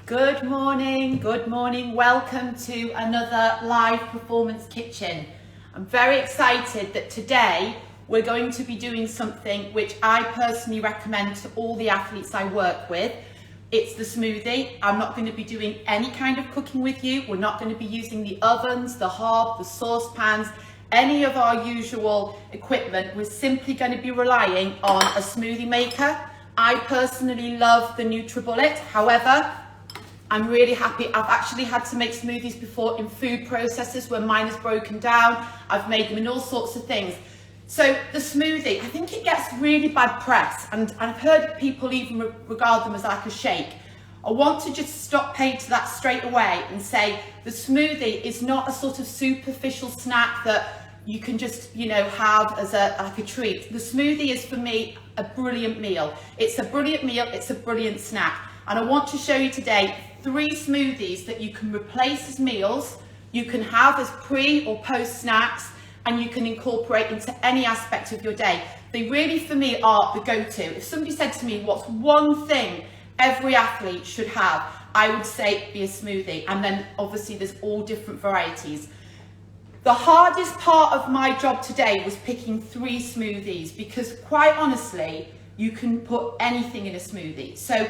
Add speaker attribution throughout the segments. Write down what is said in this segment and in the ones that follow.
Speaker 1: Good morning, welcome to another live performance kitchen. I'm very excited that today we're going to be doing something which I personally recommend to all the athletes I work with. It's the smoothie. I'm not going to be doing any kind of cooking with you. We're not going to be using the ovens, the hob, the saucepans, any of our usual equipment. We're simply going to be relying on a smoothie maker. I personally love the NutriBullet. However, I'm really happy. I've actually had to make smoothies before in food processors where mine is broken down. I've made them in all sorts of things. So the smoothie, I think it gets really bad press, and I've heard people even regard them as like a shake. I want to just stop paying to that straight away and say the smoothie is not a sort of superficial snack that you can just, have as like a treat. The smoothie is for me a brilliant meal. It's a brilliant meal, it's a brilliant snack. And I want to show you today 3 smoothies that you can replace as meals, you can have as pre or post snacks, and you can incorporate into any aspect of your day. They really, for me, are the go-to. If somebody said to me, what's one thing every athlete should have, I would say it'd be a smoothie. And then obviously there's all different varieties. The hardest part of my job today was picking 3 smoothies because quite honestly, you can put anything in a smoothie. So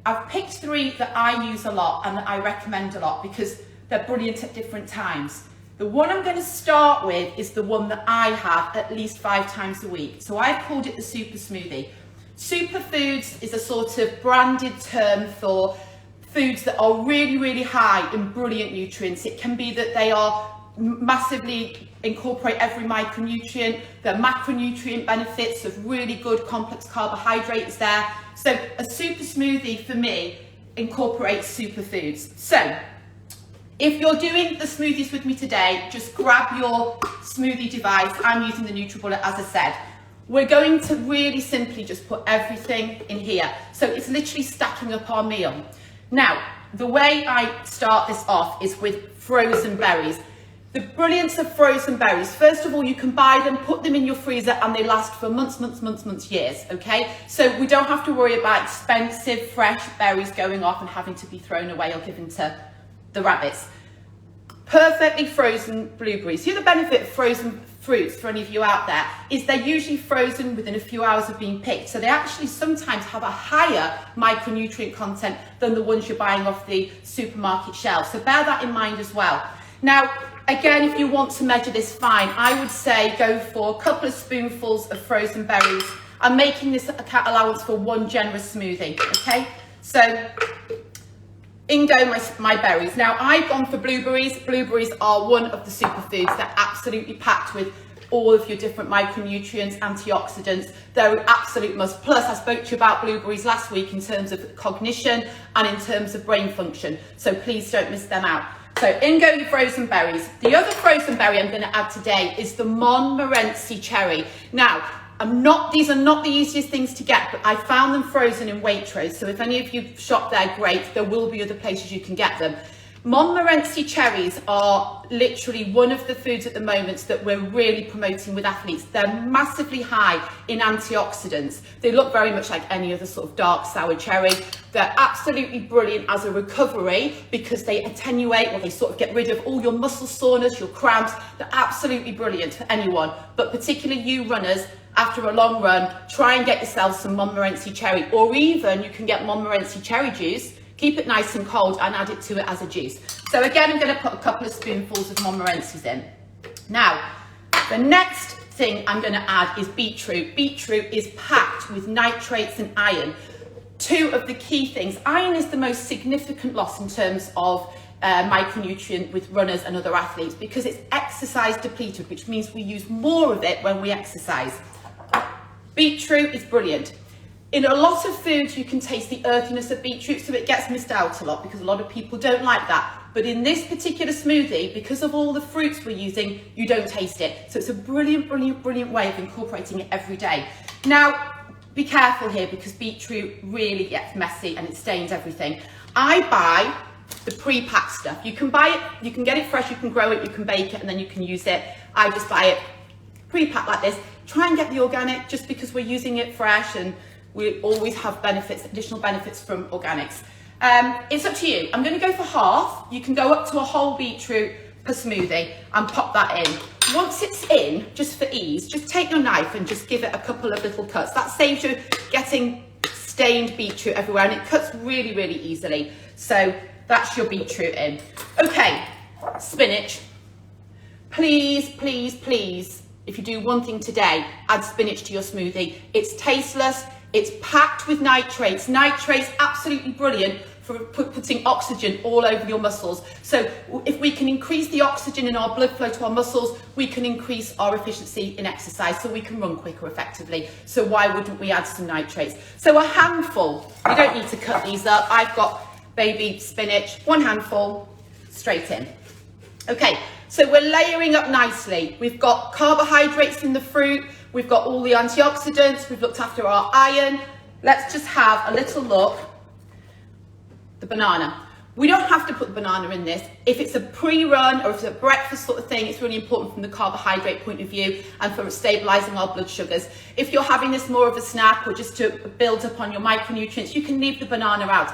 Speaker 1: I've picked 3 that I use a lot and that I recommend a lot because they're brilliant at different times. The one I'm going to start with is the one that I have at least 5 times a week. So I've called it the Super Smoothie. Superfoods is a sort of branded term for foods that are really, really high in brilliant nutrients. It can be that they are massively incorporate every micronutrient, the macronutrient benefits of really good complex carbohydrates there. So a super smoothie for me incorporates superfoods. So if you're doing the smoothies with me today, just grab your smoothie device. I'm using the NutriBullet, as I said. We're going to really simply just put everything in here. So it's literally stacking up our meal. Now, the way I start this off is with frozen berries. The brilliance of frozen berries, first of all, you can buy them, put them in your freezer, and they last for months, years, okay? So we don't have to worry about expensive, fresh berries going off and having to be thrown away or given to the rabbits. Perfectly frozen blueberries. The other benefit of frozen fruits, for any of you out there, is they're usually frozen within a few hours of being picked. So they actually sometimes have a higher micronutrient content than the ones you're buying off the supermarket shelf. So bear that in mind as well. Now, again, if you want to measure this fine, I would say go for a couple of spoonfuls of frozen berries. I'm making this allowance for 1 generous smoothie, okay? So in go my berries. Now, I've gone for blueberries. Blueberries are one of the superfoods. They're absolutely packed with all of your different micronutrients, antioxidants. They're an absolute must. Plus, I spoke to you about blueberries last week in terms of cognition and in terms of brain function. So please don't miss them out. So in go your frozen berries. The other frozen berry I'm going to add today is the Montmorency cherry. Now, these are not the easiest things to get, but I found them frozen in Waitrose. So if any of you shop there, great. There will be other places you can get them. Montmorency cherries are literally one of the foods at the moment that we're really promoting with athletes. They're massively high in antioxidants. They look very much like any other sort of dark sour cherry. They're absolutely brilliant as a recovery because they attenuate or they sort of get rid of all your muscle soreness, your cramps. They're absolutely brilliant for anyone, but particularly you runners, after a long run, try and get yourself some Montmorency cherry, or even you can get Montmorency cherry juice. Keep it nice and cold and add it to it as a juice. So again, I'm going to put a couple of spoonfuls of Montmorency's in. Now, the next thing I'm going to add is beetroot. Beetroot is packed with nitrates and iron. 2 of the key things. Iron is the most significant loss in terms of micronutrient with runners and other athletes because it's exercise depleted, which means we use more of it when we exercise. Beetroot is brilliant. In a lot of foods, you can taste the earthiness of beetroot, so it gets missed out a lot because a lot of people don't like that. But in this particular smoothie, because of all the fruits we're using, you don't taste it. So it's a brilliant way of incorporating it every day. Now, be careful here because beetroot really gets messy and it stains everything. I buy the pre-packed stuff. You can buy it, you can get it fresh, you can grow it, you can bake it, and then you can use it. I just buy it pre-packed like this. Try and get the organic just because we're using it fresh and we always have benefits, additional benefits from organics. It's up to you. I'm going to go for half. You can go up to a whole beetroot per smoothie and pop that in. Once it's in, just for ease, just take your knife and just give it a couple of little cuts. That saves you getting stained beetroot everywhere, and it cuts really, really easily. So that's your beetroot in. Okay, spinach. Please, please, please, if you do one thing today, add spinach to your smoothie. It's tasteless, it's packed with nitrates. Nitrates, absolutely brilliant for putting oxygen all over your muscles. So if we can increase the oxygen in our blood flow to our muscles, we can increase our efficiency in exercise, so we can run quicker effectively. So why wouldn't we add some nitrates? So a handful, you don't need to cut these up. I've got baby spinach, one handful, straight in. Okay, so we're layering up nicely. We've got carbohydrates in the fruit, we've got all the antioxidants, we've looked after our iron. Let's just have a little look. The banana. We don't have to put the banana in this. If it's a pre-run or if it's a breakfast sort of thing, it's really important from the carbohydrate point of view and for stabilising our blood sugars. If you're having this more of a snack or just to build up on your micronutrients, you can leave the banana out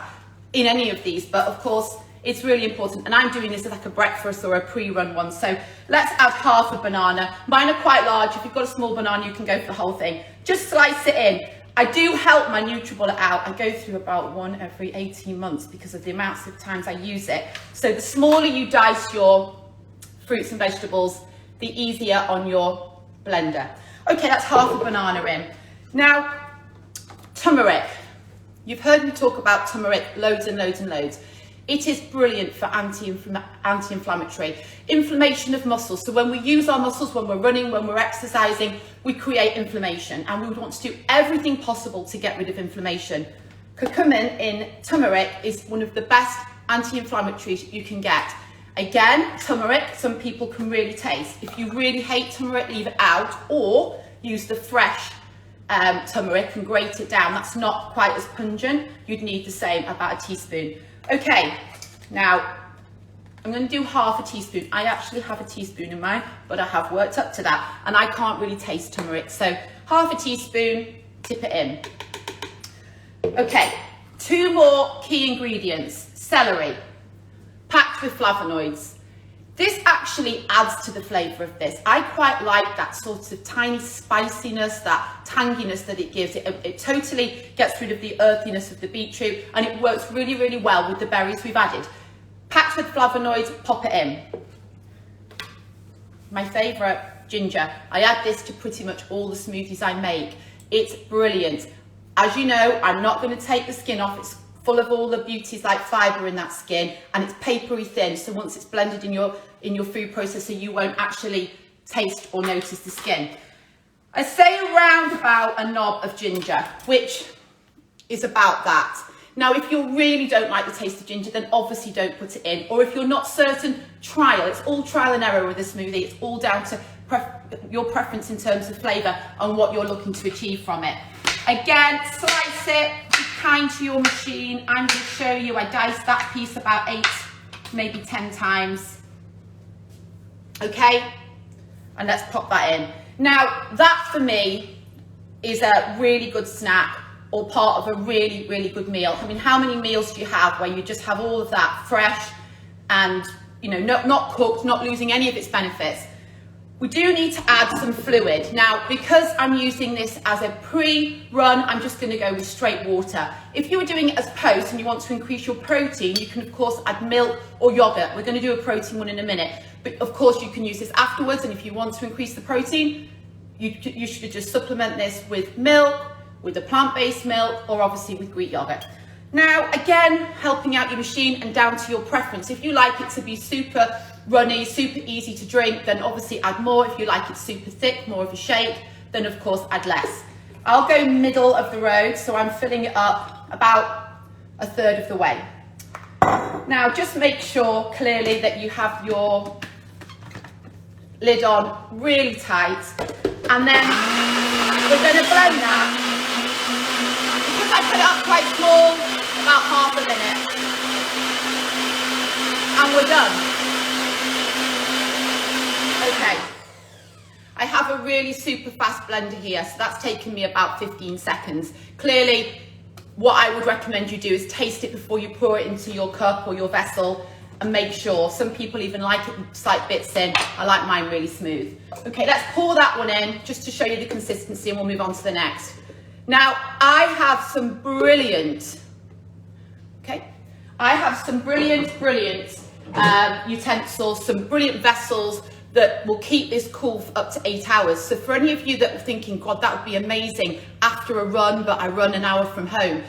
Speaker 1: in any of these, but of course it's really important. And I'm doing this as like a breakfast or a pre-run one. So let's add half a banana. Mine are quite large. If you've got a small banana, you can go for the whole thing. Just slice it in. I do help my NutriBullet out. I go through about one every 18 months because of the amounts of times I use it. So the smaller you dice your fruits and vegetables, the easier on your blender. Okay, that's half a banana in. Now, turmeric. You've heard me talk about turmeric loads and loads and loads. It is brilliant for anti-inflammatory. Inflammation of muscles. So when we use our muscles, when we're running, when we're exercising, we create inflammation, and we would want to do everything possible to get rid of inflammation. Curcumin in turmeric is one of the best anti-inflammatories you can get. Again, turmeric, some people can really taste. If you really hate turmeric, leave it out, or use the fresh turmeric and grate it down. That's not quite as pungent. You'd need the same, about a teaspoon. Okay, now I'm going to do half a teaspoon. I actually have a teaspoon in mine, but I have worked up to that, and I can't really taste turmeric. So half a teaspoon, dip it in. Okay, 2 more key ingredients. Celery, packed with flavonoids. This actually adds to the flavour of this. I quite like that sort of tiny spiciness, that tanginess that it gives. It totally gets rid of the earthiness of the beetroot, and it works really, really well with the berries we've added. Packed with flavonoids, pop it in. My favourite, ginger. I add this to pretty much all the smoothies I make. It's brilliant. As you know, I'm not going to take the skin off. It's full of all the beauties like fibre in that skin, and it's papery thin, so once it's blended in your food processor, you won't actually taste or notice the skin. I say around about a knob of ginger, which is about that. Now, if you really don't like the taste of ginger, then obviously don't put it in, or if you're not certain, trial. It's all trial and error with a smoothie. It's all down to your preference in terms of flavour and what you're looking to achieve from it. Again, slice it, be kind to your machine. I'm going to show you, I diced that piece about 8, maybe 10 times. Okay, and let's pop that in. Now, that for me is a really good snack or part of a really, really good meal. I mean, how many meals do you have where you just have all of that fresh and, you know, not cooked, not losing any of its benefits? We do need to add some fluid. Now, because I'm using this as a pre-run, I'm just going to go with straight water. If you were doing it as post and you want to increase your protein, you can of course add milk or yogurt. We're going to do a protein one in a minute. But of course you can use this afterwards, and if you want to increase the protein, you should just supplement this with milk, with a plant-based milk, or obviously with Greek yogurt. Now, again, helping out your machine and down to your preference. If you like it to be super runny, super easy to drink, then obviously add more. If you like it super thick, more of a shake, then of course add less. I'll go middle of the road, so I'm filling it up about a third of the way. Now, just make sure clearly that you have your lid on really tight, and then we're going to blend that. Because I put it up quite small, about half a minute, and we're done. Okay, I have a really super fast blender here, so that's taken me about 15 seconds. Clearly, what I would recommend you do is taste it before you pour it into your cup or your vessel, and make sure. Some people even like it slight bits in. I like mine really smooth. Okay, let's pour that one in just to show you the consistency, and we'll move on to the next. Now, I have some brilliant utensils, some brilliant vessels that will keep this cool for up to 8 hours. So for any of you that are thinking, God, that would be amazing after a run, but I run an hour from home,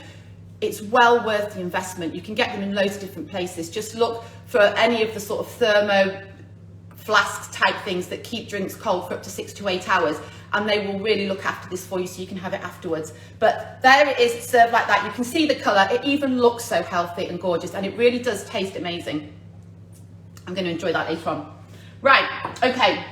Speaker 1: it's well worth the investment. You can get them in loads of different places. Just look for any of the sort of thermo flask type things that keep drinks cold for up to 6 to 8 hours, and they will really look after this for you so you can have it afterwards. But there it is, served like that. You can see the colour. It even looks so healthy and gorgeous, and it really does taste amazing. I'm going to enjoy that later on. Right, okay,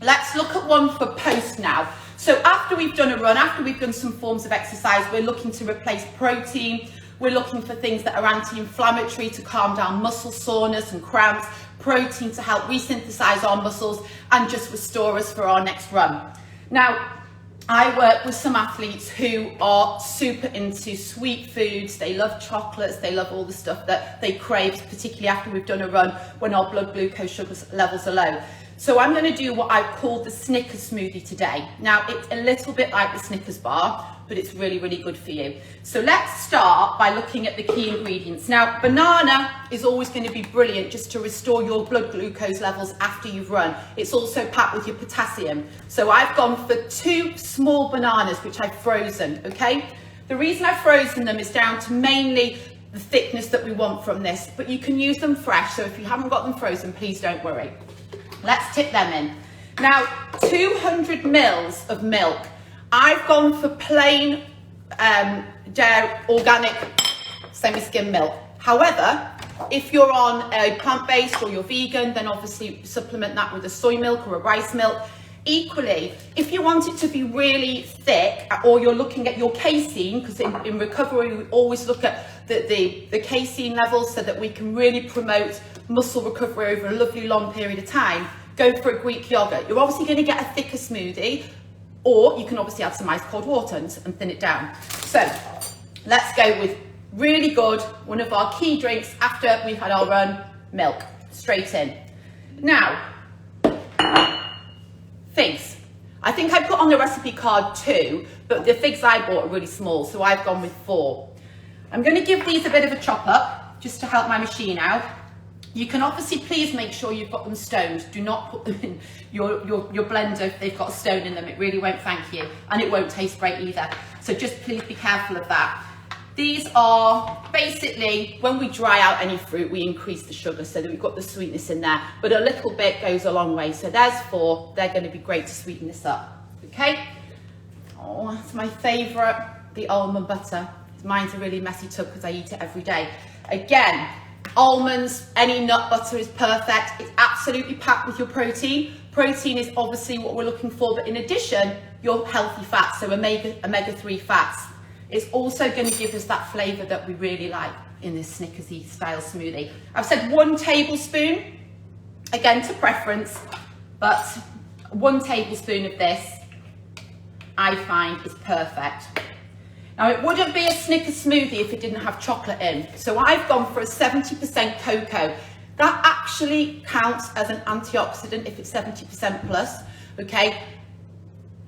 Speaker 1: let's look at one for post now. So after we've done a run, after we've done some forms of exercise, we're looking to replace protein. We're looking for things that are anti-inflammatory to calm down muscle soreness and cramps, protein to help resynthesize our muscles and just restore us for our next run. Now, I work with some athletes who are super into sweet foods. They love chocolates. They love all the stuff that they crave, particularly after we've done a run when our blood glucose sugar levels are low. So I'm going to do what I've called the Snickers Smoothie today. Now, it's a little bit like the Snickers bar, but it's really, really good for you. So let's start by looking at the key ingredients. Now, banana is always going to be brilliant just to restore your blood glucose levels after you've run. It's also packed with your potassium. So I've gone for 2 small bananas, which I've frozen, okay? The reason I've frozen them is down to mainly the thickness that we want from this, but you can use them fresh. So if you haven't got them frozen, please don't worry. Let's tip them in. Now, 200 mils of milk. I've gone for plain dairy, organic semi-skim milk. However, if you're on a plant-based or you're vegan, then obviously supplement that with a soy milk or a rice milk. Equally, if you want it to be really thick, or you're looking at your casein, because in recovery we always look at the casein levels so that we can really promote muscle recovery over a lovely long period of time, go for a Greek yogurt. You're obviously going to get a thicker smoothie, or you can obviously add some ice cold water and thin it down. So let's go with really good, one of our key drinks after we've had our run, milk, straight in. Now, figs. I think I put on the recipe card 2, but the figs I bought are really small, so I've gone with 4. I'm going to give these a bit of a chop up just to help my machine out. You can obviously please make sure you've got them stoned. Do not put them in your blender if they've got a stone in them. It really won't thank you, and it won't taste great either. So just please be careful of that. These are basically, when we dry out any fruit, we increase the sugar so that we've got the sweetness in there, but a little bit goes a long way. So there's 4. They're going to be great to sweeten this up. Okay. Oh, that's my favourite, the almond butter. Mine's a really messy tub because I eat it every day. Again, almonds, any nut butter is perfect. It's absolutely packed with your protein. Protein is obviously what we're looking for, but in addition, your healthy fats, so omega-3 fats. It's also going to give us that flavour that we really like in this Snickersy style smoothie. I've said 1 tablespoon, again to preference, but 1 tablespoon of this I find is perfect. Now, it wouldn't be a Snickers smoothie if it didn't have chocolate in. So I've gone for a 70% cocoa. That actually counts as an antioxidant if it's 70% plus, okay?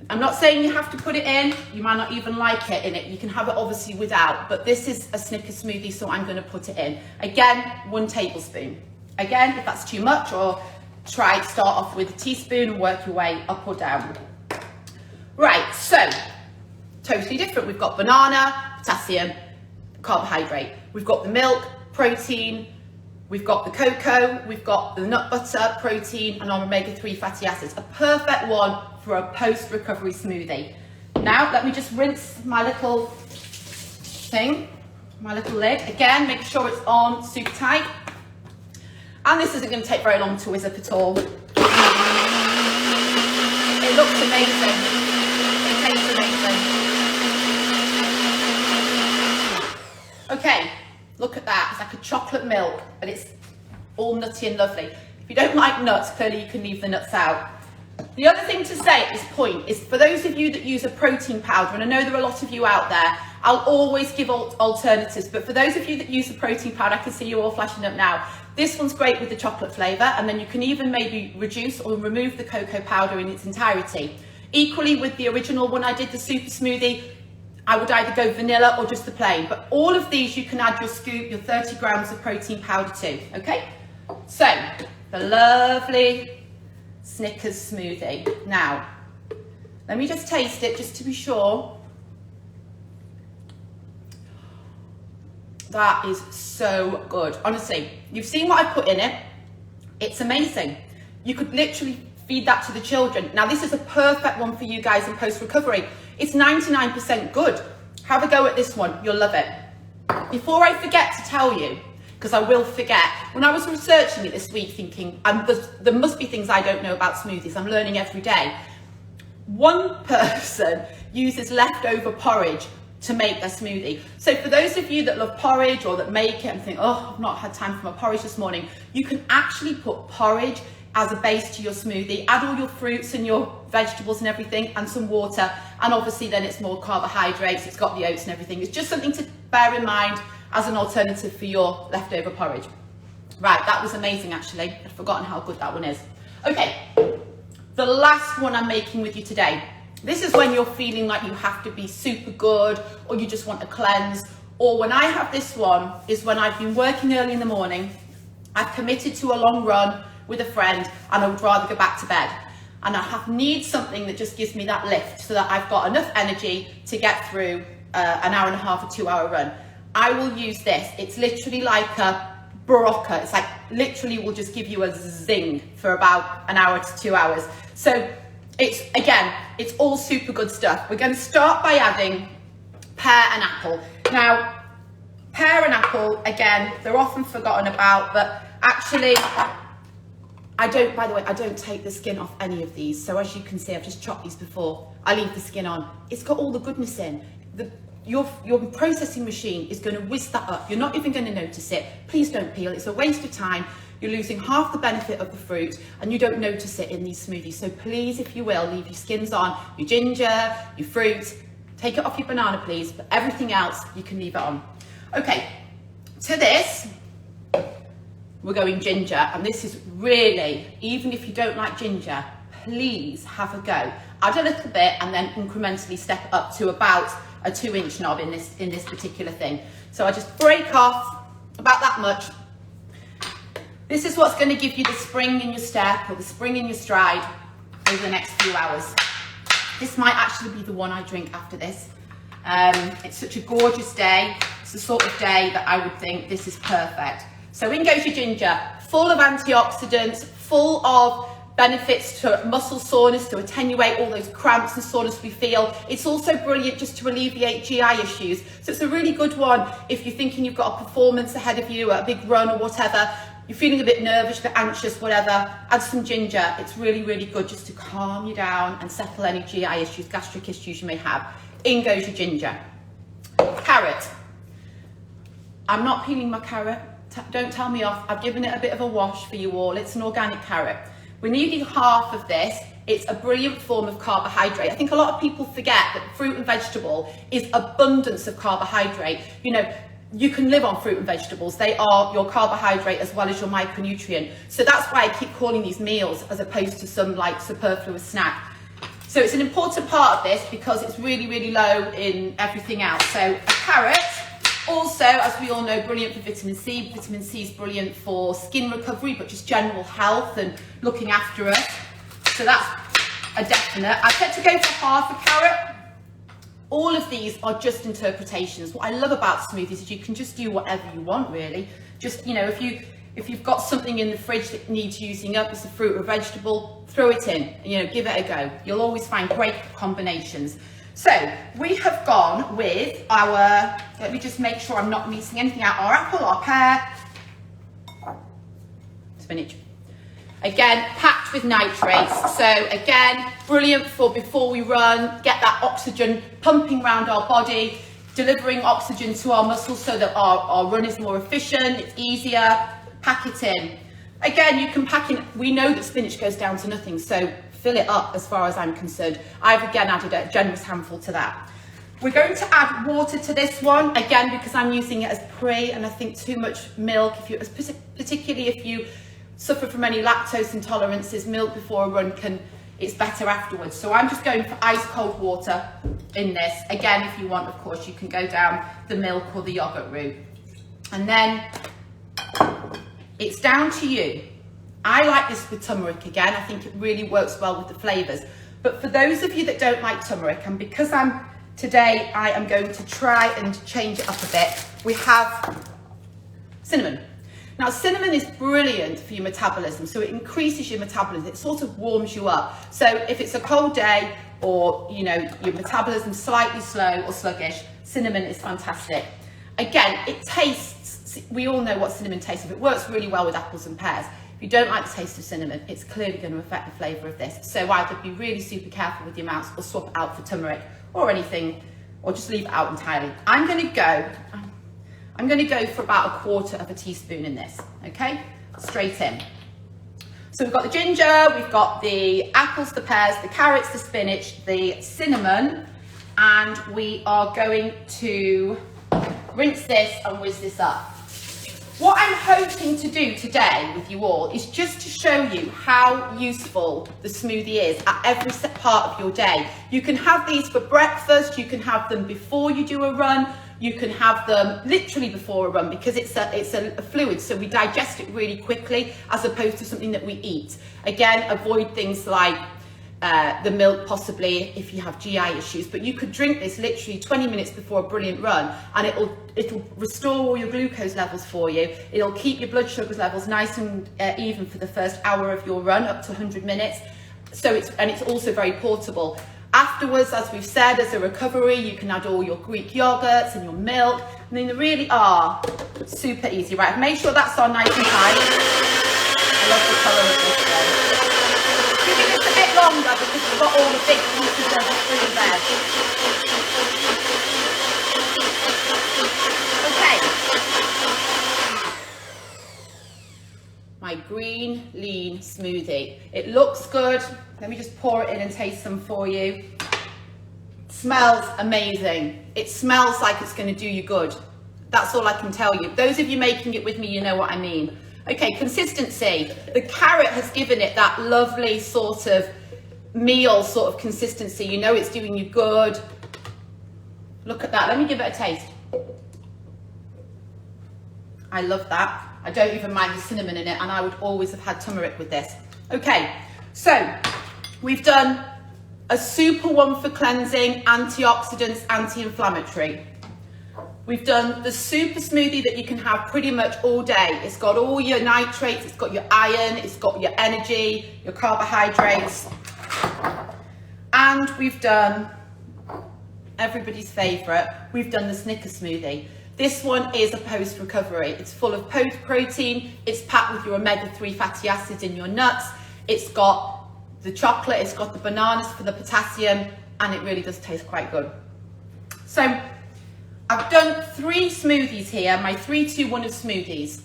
Speaker 1: I'm not saying you have to put it in. You might not even like it in it. You can have it obviously without, but this is a Snickers smoothie, so I'm gonna put it in. Again, 1 tablespoon. Again, if that's too much, or start off with a teaspoon and work your way up or down. Right, so, totally different. We've got banana, potassium, carbohydrate. We've got the milk, protein. We've got the cocoa. We've got the nut butter, protein, and our omega-3 fatty acids. A perfect one for a post-recovery smoothie. Now, let me just rinse my little thing, my little lid. Again, make sure it's on super tight. And this isn't going to take very long to whiz up at all. It looks amazing. It tastes amazing. Okay, look at that. It's like a chocolate milk, but it's all nutty and lovely. If you don't like nuts, clearly you can leave the nuts out. The other thing to say at this point is for those of you that use a protein powder, and I know there are a lot of you out there, I'll always give alternatives, but for those of you that use a protein powder, I can see you all flashing up now. This one's great with the chocolate flavour, and then you can even maybe reduce or remove the cocoa powder in its entirety. Equally with the original one I did, the super smoothie, I would either go vanilla or just the plain, but all of these you can add your scoop, your 30 grams of protein powder to, okay? So, the lovely Snickers smoothie. Now, let me just taste it just to be sure. That is so good. Honestly, you've seen what I put in it. It's amazing. You could literally feed that to the children. Now, this is a perfect one for you guys in post-recovery. It's 99% good. Have a go at this one. You'll love it. Before I forget to tell you, because I will forget, when I was researching it this week thinking, there must be things I don't know about smoothies. I'm learning every day. One person uses leftover porridge to make their smoothie. So for those of you that love porridge or that make it and think, oh, I've not had time for my porridge this morning, you can actually put porridge as a base to your smoothie, add all your fruits and your vegetables and everything and some water, and obviously then it's more carbohydrates, it's got the oats and everything. It's just something to bear in mind as an alternative for your leftover porridge. Right, that was amazing actually. I'd forgotten how good that one is. Okay, the last one I'm making with you today. This is when you're feeling like you have to be super good or you just want a cleanse. Or when I have this one is when I've been working early in the morning, I've committed to a long run with a friend and I would rather go back to bed. And I need something that just gives me that lift so that I've got enough energy to get through an hour and a half or 2 hour run. I will use this. It's literally like a Barocca. It's like literally will just give you a zing for about an hour to 2 hours. So it's, again, it's all super good stuff. We're going to start by adding pear and apple. Now, pear and apple, again, they're often forgotten about, but actually, by the way, I don't take the skin off any of these. So as you can see, I've just chopped these before. I leave the skin on. It's got all the goodness in. Your processing machine is going to whisk that up. You're not even going to notice it. Please don't peel. It's a waste of time. You're losing half the benefit of the fruit and you don't notice it in these smoothies. So please, if you will, leave your skins on, your ginger, your fruit. Take it off your banana, please, but everything else, you can leave it on. Okay, to this, we're going ginger, and this is really, even if you don't like ginger, please have a go. Add a little bit and then incrementally step up to about a 2-inch knob in this particular thing. So I just break off about that much. This is what's going to give you the spring in your step or the spring in your stride over the next few hours. This might actually be the one I drink after this. It's such a gorgeous day. It's the sort of day that I would think this is perfect. So in goes your ginger, full of antioxidants, full of benefits to muscle soreness, to attenuate all those cramps and soreness we feel. It's also brilliant just to alleviate GI issues. So it's a really good one if you're thinking you've got a performance ahead of you, a big run or whatever, you're feeling a bit nervous, a bit anxious, whatever, add some ginger. It's really, really good just to calm you down and settle any GI issues, gastric issues you may have. In goes your ginger. Carrot. I'm not peeling my carrot. Don't tell me off. I've given it a bit of a wash for you all. It's an organic carrot. We're needing half of this. It's a brilliant form of carbohydrate. I think a lot of people forget that fruit and vegetable is abundance of carbohydrate. You know, you can live on fruit and vegetables. They are your carbohydrate as well as your micronutrient. So that's why I keep calling these meals as opposed to some like superfluous snack. So it's an important part of this because it's really, really low in everything else. So a carrot. Also, as we all know, brilliant for vitamin C. Vitamin C is brilliant for skin recovery, but just general health and looking after us. So that's a definite. I said to go for half a carrot. All of these are just interpretations. What I love about smoothies is you can just do whatever you want, really. Just, you know, if you've got something in the fridge that needs using up as a fruit or vegetable, throw it in, you know, give it a go. You'll always find great combinations. So we have gone with our, let me just make sure I'm not missing anything out, our apple, our pear, spinach. Again, packed with nitrates. So again, brilliant for before we run, get that oxygen pumping around our body, delivering oxygen to our muscles so that our run is more efficient, it's easier. Pack it in. Again, you can pack in, we know that spinach goes down to nothing, so fill it up as far as I'm concerned. I've again added a generous handful to that. We're going to add water to this one, again, because I'm using it as pre, and I think too much milk, particularly if you suffer from any lactose intolerances, milk before a run it's better afterwards. So I'm just going for ice cold water in this. Again, if you want, of course, you can go down the milk or the yogurt route. And then it's down to you. I like this with turmeric again. I think it really works well with the flavours. But for those of you that don't like turmeric, and because today I am going to try and change it up a bit, we have cinnamon. Now, cinnamon is brilliant for your metabolism, so it increases your metabolism. It sort of warms you up. So if it's a cold day or, you know, your metabolism's slightly slow or sluggish, cinnamon is fantastic. Again, it tastes, we all know what cinnamon tastes like. It works really well with apples and pears. If you don't like the taste of cinnamon, it's clearly going to affect the flavour of this. So either be really super careful with the amounts or swap it out for turmeric or anything, or just leave it out entirely. I'm going to go for about 1/4 teaspoon in this, okay? Straight in. So we've got the ginger, we've got the apples, the pears, the carrots, the spinach, the cinnamon, and we are going to rinse this and whiz this up. What I'm hoping to do today with you all is just to show you how useful the smoothie is at every part of your day. You can have these for breakfast, you can have them before you do a run, you can have them literally before a run because it's a fluid, so we digest it really quickly as opposed to something that we eat. Again, avoid things like the milk possibly if you have GI issues, but you could drink this literally 20 minutes before a brilliant run and it'll restore all your glucose levels for you. It'll keep your blood sugar levels nice and even for the first hour of your run, up to 100 minutes. So it's also very portable. Afterwards, as we've said, as a recovery, you can add all your Greek yogurts and your milk. I mean, they really are super easy. Right, make sure that's on nice and tight. I love the colour of this one. Giving this a bit longer because we've got all the big pieces of the fruit there. Okay. My green, lean smoothie. It looks good. Let me just pour it in and taste some for you. It smells amazing. It smells like it's going to do you good. That's all I can tell you. Those of you making it with me, you know what I mean. Okay, consistency. The carrot has given it that lovely sort of meal sort of consistency. You know it's doing you good. Look at that. Let me give it a taste. I love that. I don't even mind the cinnamon in it, and I would always have had turmeric with this. Okay, so we've done a super one for cleansing, antioxidants, anti-inflammatory. We've done the super smoothie that you can have pretty much all day. It's got all your nitrates, it's got your iron, it's got your energy, your carbohydrates. And we've done everybody's favourite, we've done the Snickers Smoothie. This one is a post-recovery. It's full of protein, it's packed with your omega-3 fatty acids in your nuts, it's got the chocolate, it's got the bananas for the potassium, and it really does taste quite good. So I've done 3 smoothies here, my 3-2-1 of smoothies.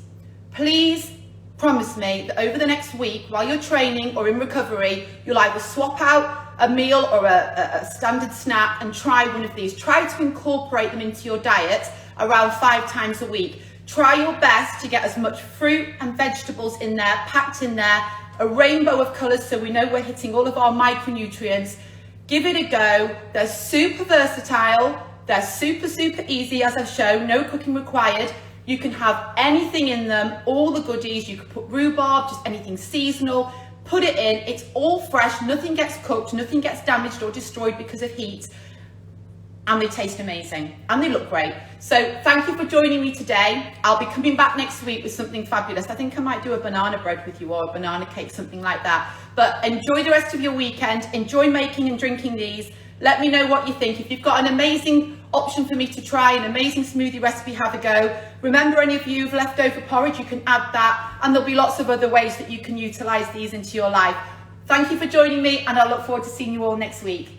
Speaker 1: Please promise me that over the next week, while you're training or in recovery, you'll either swap out a meal or a standard snack and try one of these. Try to incorporate them into your diet around 5 times a week. Try your best to get as much fruit and vegetables in there, packed in there, a rainbow of colours so we know we're hitting all of our micronutrients. Give it a go. They're super versatile. They're super, super easy, as I've shown, no cooking required. You can have anything in them, all the goodies. You can put rhubarb, just anything seasonal. Put it in, it's all fresh, nothing gets cooked, nothing gets damaged or destroyed because of heat. And they taste amazing, and they look great. So thank you for joining me today. I'll be coming back next week with something fabulous. I think I might do a banana bread with you or a banana cake, something like that. But enjoy the rest of your weekend. Enjoy making and drinking these. Let me know what you think. If you've got an amazing option for me to try, an amazing smoothie recipe, have a go. Remember, any of you who've leftover porridge, you can add that, and there'll be lots of other ways that you can utilize these into your life. Thank you for joining me, and I look forward to seeing you all next week.